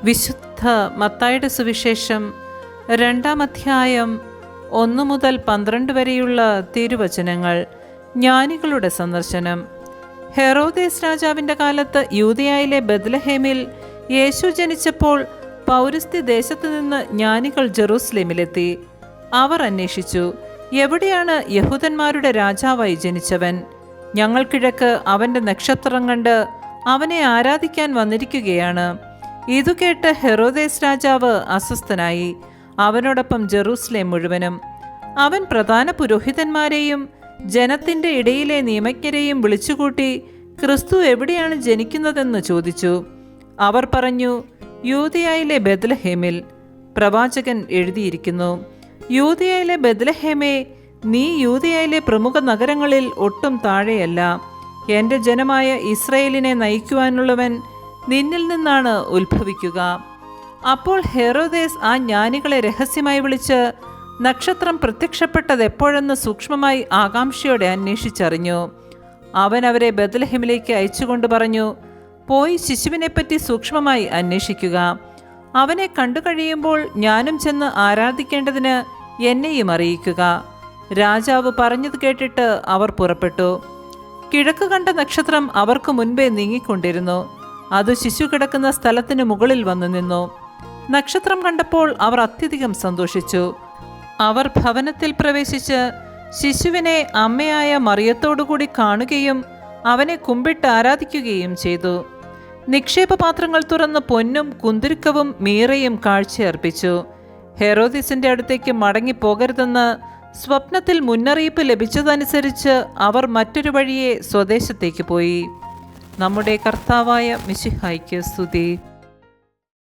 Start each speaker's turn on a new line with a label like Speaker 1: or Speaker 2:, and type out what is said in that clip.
Speaker 1: വിശുദ്ധ മത്തായിയുടെ സുവിശേഷം 2-ാം അധ്യായം 1 മുതൽ 12 വരെയുള്ള തിരുവചനങ്ങൾ. ജ്ഞാനികളുടെ സന്ദർശനം. ഹെറോദേസ് രാജാവിൻ്റെ കാലത്ത് യൂദയായിലെ ബെത്ലഹേമിൽ യേശു ജനിച്ചപ്പോൾ പൗരസ്ത്യ ദേശത്ത് നിന്ന് ജ്ഞാനികൾ ജെറൂസലേമിലെത്തി. അവർ അന്വേഷിച്ചു, എവിടെയാണ് യഹൂദന്മാരുടെ രാജാവായി ജനിച്ചവൻ? ഞങ്ങൾ കിഴക്ക് അവൻ്റെ നക്ഷത്രം കണ്ട് അവനെ ആരാധിക്കാൻ വന്നിരിക്കുകയാണ്. ഇതു കേട്ട് ഹെറോദേസ് രാജാവ് അസ്വസ്ഥനായി, അവനോടൊപ്പം ജെറൂസലേം മുഴുവനും. അവൻ പ്രധാന പുരോഹിതന്മാരെയും ജനത്തിൻ്റെ ഇടയിലെ നിയമജ്ഞരെയും വിളിച്ചുകൂട്ടി ക്രിസ്തു എവിടെയാണ് ജനിക്കുന്നതെന്ന് ചോദിച്ചു. അവർ പറഞ്ഞു, യൂദയായിലെ ബെത്ലഹേമിൽ. പ്രവാചകൻ എഴുതിയിരിക്കുന്നു, യൂദയായിലെ ബെത്ലഹേമേ, നീ യൂദയായിലെ പ്രമുഖ നഗരങ്ങളിൽ ഒട്ടും താഴെയല്ല. എൻ്റെ ജനമായ ഇസ്രയേലിനെ നയിക്കുവാനുള്ളവൻ നിന്നിൽ നിന്നാണ് ഉത്ഭവിക്കുക. അപ്പോൾ ഹെറോദേസ് ആ ജ്ഞാനികളെ രഹസ്യമായി വിളിച്ച് നക്ഷത്രം പ്രത്യക്ഷപ്പെട്ടത് എപ്പോഴെന്ന് സൂക്ഷ്മമായി ആകാംക്ഷയോടെ അന്വേഷിച്ചറിഞ്ഞു. അവൻ അവരെ ബെത്ലഹേമിലേക്ക് അയച്ചുകൊണ്ട് പറഞ്ഞു, പോയി ശിശുവിനെപ്പറ്റി സൂക്ഷ്മമായി അന്വേഷിക്കുക. അവനെ കണ്ടു കഴിയുമ്പോൾ ഞാനും ചെന്ന് ആരാധിക്കേണ്ടതിന് എന്നെയും അറിയിക്കുക. രാജാവ് പറഞ്ഞത് കേട്ടിട്ട് അവർ പുറപ്പെട്ടു. കിഴക്ക് കണ്ട നക്ഷത്രം അവർക്ക് മുൻപേ നീങ്ങിക്കൊണ്ടിരുന്നു. അത് ശിശു കിടക്കുന്ന സ്ഥലത്തിന് മുകളിൽ വന്നു നിന്നു. നക്ഷത്രം കണ്ടപ്പോൾ അവർ അത്യധികം സന്തോഷിച്ചു. അവർ ഭവനത്തിൽ പ്രവേശിച്ച് ശിശുവിനെ അമ്മയായ മറിയത്തോടുകൂടി കാണുകയും അവനെ കുമ്പിട്ട് ആരാധിക്കുകയും ചെയ്തു. നിക്ഷേപപാത്രങ്ങൾ തുറന്ന് പൊന്നും കുന്തിരുക്കവും മീറയും കാഴ്ചയർപ്പിച്ചു. ഹെറോദിസിന്റെ അടുത്തേക്ക് മടങ്ങിപ്പോകരുതെന്ന് സ്വപ്നത്തിൽ മുന്നറിയിപ്പ് ലഭിച്ചതനുസരിച്ച് അവർ മറ്റൊരു വഴിയെ സ്വദേശത്തേക്ക് പോയി. നമ്മുടെ കർത്താവായ മിശിഹായ്ക്ക് സ്തുതി.